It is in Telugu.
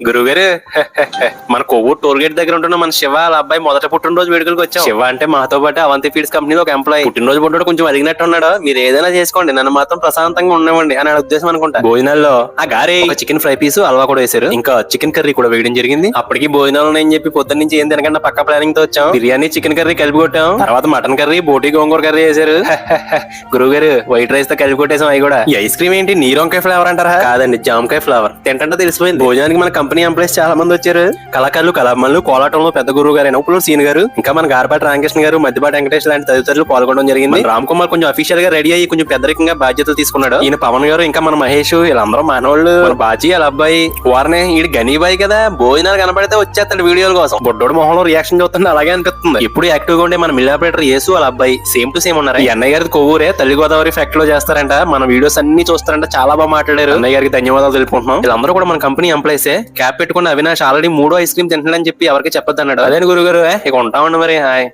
గురువుగారు మన కొవ్వూరు టోల్ గేట్ దగ్గర ఉంటున్న మన శివ వాళ్ళ అబ్బాయి మొదటి పుట్టినరోజు వేడుకలకు వచ్చాం. శివ అంటే మాతో పాటు అవంతి ఫీడ్స్ కంపెనీలో ఒక ఎంప్లాయీ. పుట్టినరోజు పుట్టినోడు కొంచెం అడిగినట్టు ఉన్నాడు. మీరు ఏదైనా చేసుకోండి, నన్ను మాత్రం ప్రశాంతంగా ఉండవండి అని ఉద్దేశం అనుకుంటా. భోజనాల్లో ఆ గారి చికెన్ ఫ్రై పీస్ హల్వా కూడా వేశారు, ఇంకా చికెన్ కర్రీ కూడా వేయడం జరిగింది. అప్పటికి భోజనాలు ఉన్నాయని చెప్పి పొద్దున్న నుంచి ఏం తినకుండా పక్క ప్లానింగ్ తో వచ్చాం. బిర్యానీ చికెన్ కర్రీ కలిపి కొట్టాం, తర్వాత మటన్ కర్రీ బోటి గోంగూర కర్రీ వేశారు. గురువు గారు వైట్ రైస్ తో కలిపి కొట్టేసాం. అవి కూడా ఈ ఐస్ క్రీమ్ ఏంటి నీరొంకాయ ఫ్లేవర్ అంటారా? కాదండి, జామకాయ ఫ్లేవర్. తింటే తెలిసిపోయింది. భోజనానికి మన కంపెనీ ఎంప్లాయీస్ చాలా మంది వచ్చారు. కళాకారులు, కళామణులు, కోలాటంలో పెద్ద గురువు గారు ఉప్పులూరు సీన్ గారు, ఇంకా మన గారపాటి రామకృష్ణ గారు, మధ్యపాటి వెంకటేష్ లాంటి తదితరులు పాల్గొనడం జరిగింది. రామ్ కుమార్ కొంచెం అఫీషియల్ గా రెడీ అయ్యి కొంచెం పెద్దరికంగా బాధ్యతలు తీసుకున్నాడు. ఈయన పవన్ గారు, ఇంకా మన మహేష్, వీళ్ళందరూ మనోళ్ళు. బాజీ వాళ్ళ అబ్బాయి వారనే ఈడు గనీబాయి కదా, భోజనాలు కనబడితే వచ్చేస్తాడు వీడియోల కోసం. బొడ్డోడు మొహంలో రియాక్షన్ చూస్తుంటే అలాగే అనిపిస్తుంది. ఇప్పుడు యాక్టివ్ గా ఉండే మన మిల్ ఆపరేటర్ యేసు వాళ్ళ అబ్బాయి సేమ్ టు సేమ్ ఉన్నారు. ఈ అన్నయ్య గారి కొవ్వూరే తల్లి గోదావరి ఫ్యాక్టరీ లో చేస్తారంట. మన వీడియోస్ అన్ని చూస్తారంట, చాలా బాగా మాట్లాడారు. అన్నయ్య గారికి ధన్యవాదాలు తెలుపుకుంటున్నాం. వీళ్ళందరూ కూడా మన కంపెనీ ఎంప్లాయీసే. క్యాప్ పెట్టుకున్న అవినాష్ ఆల్రెడీ 3వ ఐస్ క్రీమ్ తింటాడని చెప్పి ఎవరికి చెప్పొద్దు అన్నాడు. అదే గురుగారు, ఇక ఉంటామండి మరి. హాయ్.